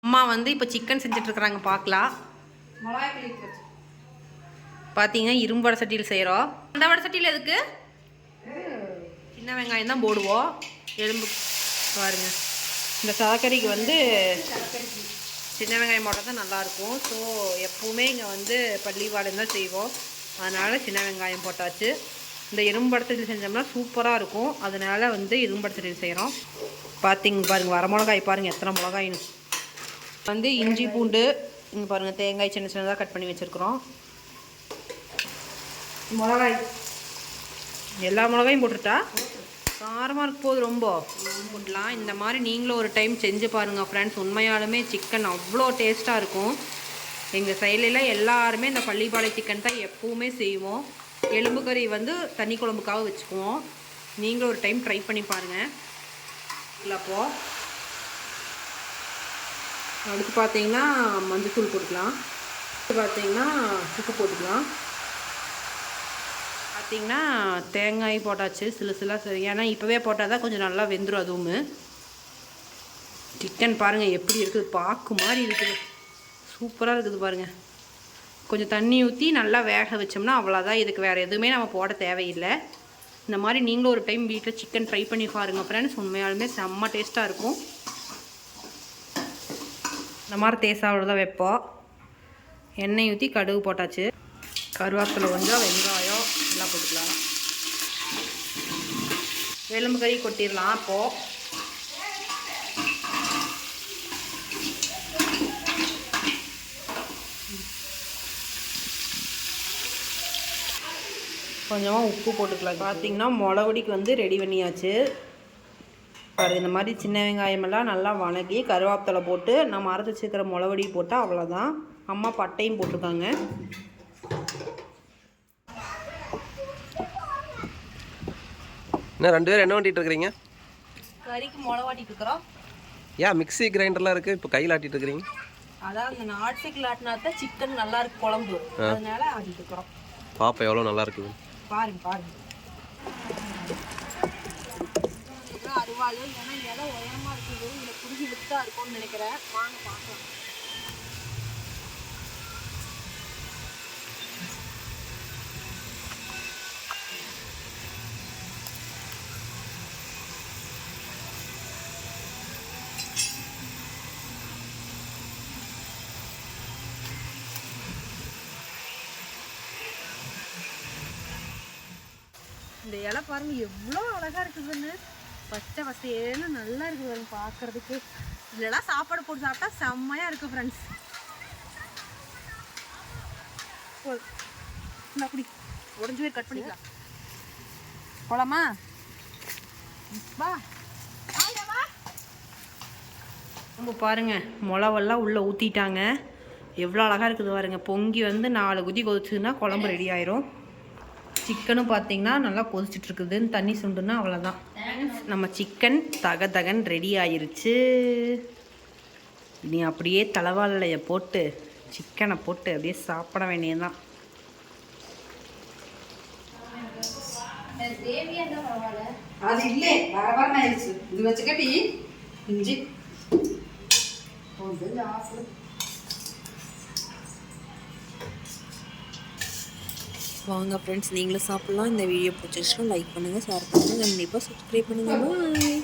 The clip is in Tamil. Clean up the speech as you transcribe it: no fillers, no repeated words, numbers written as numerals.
அம்மா வந்து இப்போ சிக்கன் செஞ்சிட்ருக்குறாங்க பார்க்கலாம். பார்த்தீங்கன்னா இரும்பு வடை சட்டியில் செய்கிறோம். அந்த வடை சட்டியில் எதுக்கு சின்ன வெங்காயம் தான் போடுவோம். எலும்பு பாருங்கள், இந்த சரக்கறிக்கு வந்து சின்ன வெங்காயம் போட்டால் தான் நல்லாயிருக்கும். ஸோ எப்போவுமே இங்கே வந்து பள்ளி வாடகை தான் செய்வோம். அதனால் சின்ன வெங்காயம் போட்டாச்சு. இந்த இரும்பு வடை சட்டியில் செஞ்சோம்னா சூப்பராக இருக்கும். அதனால் வந்து இரும்பு வடை சட்டியில் செய்கிறோம். பாருங்கள் வர மிளகாய் பாருங்கள் எத்தனை மிளகாயின்னு. வந்து இஞ்சி பூண்டு இங்கே பாருங்கள், தேங்காய் சின்ன சின்னதாக கட் பண்ணி வச்சுருக்குறோம். மிளகாய் எல்லா மிளகாயும் போட்டுட்டா காரமாக இருக்க போது ரொம்ப போடலாம். இந்த மாதிரி நீங்களும் ஒரு டைம் செஞ்சு பாருங்கள் ஃப்ரெண்ட்ஸ். உண்மையாலுமே சிக்கன் அவ்வளோ டேஸ்ட்டாக இருக்கும். எங்கள் சைட்லலாம் எல்லாருமே இந்த பள்ளிப்பாளைய சிக்கன் தான் எப்போவுமே செய்வோம். எலும்பு கறி வந்து தண்ணி குழம்புக்காக வச்சுக்குவோம். நீங்களும் ஒரு டைம் ட்ரை பண்ணி பாருங்கள். இல்லைப்போ அடுத்து பார்த்தீங்கன்னா மஞ்சத்தூள் போட்டுக்கலாம். பார்த்தீங்கன்னா உப்பு போட்டுக்கலாம். பார்த்தீங்கன்னா தேங்காய் போட்டாச்சு சில சரி, ஏன்னா இப்போவே போட்டால் தான் கொஞ்சம் நல்லா வெந்துடும். அதுவும் சிக்கன் பாருங்கள் எப்படி இருக்குது, பாக்கு மாதிரி இருக்குது, சூப்பராக இருக்குது பாருங்கள். கொஞ்சம் தண்ணி ஊற்றி நல்லா வேக வச்சோம்னா அவ்வளோதான். இதுக்கு வேறு எதுவுமே நம்ம போட தேவையில்லை. இந்த மாதிரி நீங்களும் ஒரு டைம் வீட்டில் சிக்கன் ட்ரை பண்ணி பாருங்கள் ஃப்ரெண்ட்ஸ். உண்மையாலுமே செம்ம டேஸ்ட்டாக இருக்கும். இந்த மாதிரி தேசாவோட தான் வைப்போம். எண்ணெய் ஊற்றி கடுகு போட்டாச்சு. கருவேப்பிலை கொஞ்சம் வெங்காயம் எல்லாம் போட்டுக்கலாம். எலும்பு கறி கொட்டிடலாம். அப்போது கொஞ்சமாக உப்பு போட்டுக்கலாம். பார்த்திங்கன்னா மிளகுடிக்கு வந்து ரெடி பண்ணியாச்சு. பாருங்கள், இந்த மாதிரி சின்ன வெங்காயமெல்லாம் நல்லா வணக்கி கருவேப்பிலை போட்டு நம்ம அரைச்சி வச்சுக்கிற மிளகுடி போட்டால் அவ்வளோதான். அம்மா பட்டையும் போட்டிருக்காங்க. என்ன 2 பேரும் என்ன பண்ணிட்டு இருக்கிறீங்க? கறிக்கு மிளகாட்டிட்டு இருக்கிறோம். ஏன் மிக்ஸி கிரைண்டர்லாம் இருக்குது, இப்போ கையில் ஆட்டிட்டு இருக்கிறீங்க? அதான் அந்த நாட்ஸுக்கு ஆட்டினா தான் சிக்கன் நல்லா இருக்கு குழம்பு, அதனால ஆட்டிட்டு இருக்கிறோம். பாப்பா எவ்வளோ நல்லா இருக்குது பாருங்க. அருவாள் ஏன்னா இடம் உயரமாக இருக்குது, இதில் குடிஞ்சி வித்தா இருக்கும்னு நினைக்கிறேன். வாங்க பார்க்கலாம். இந்த இலை பாருங்க எவ்வளோ அழகா இருக்குதுன்னு, பச்சை பசேன்னு நல்லா இருக்குது பார்க்கறதுக்கு. இதெல்லாம் சாப்பாடு போட்டு சாப்பிட்டா செம்மையா இருக்கு ஃப்ரெண்ட்ஸ். அப்படி உடஞ்சு போய் கட் பண்ணிக்கலாம். போலாமா? வா. ரொம்ப பாருங்க மிளவெல்லாம் உள்ளே ஊற்றிட்டாங்க. எவ்வளோ அழகாக இருக்குது பாருங்க. பொங்கி வந்து 4 குதி கொதிச்சுன்னா குழம்பு ரெடி ஆயிரும். சிக்கனும் பார்த்தீங்கன்னா நல்லா கொதிச்சுட்ருக்குதுன்னு தண்ணி சுண்டுன்னா அவ்வளோதான். நம்ம சிக்கன் தகன் ரெடி ஆயிருச்சு. இனி அப்படியே தலைவாழையை போட்டு சிக்கனை போட்டு அப்படியே சாப்பிட வேண்டியதுதான். அது இல்லை வரவாரம் ஆயிடுச்சு. இது வச்சுக்கட்டி இஞ்சி வாங்க ஃப்ரெண்ட்ஸ், நீங்களும் சாப்பிட்லாம். இந்த வீடியோ பிடிச்சிருச்சுன்னா லைக் பண்ணுங்கள், ஷேர் பண்ணுங்கள், கண்டிப்பாக சப்ஸ்கிரைப் பண்ணுங்கள். பாய்.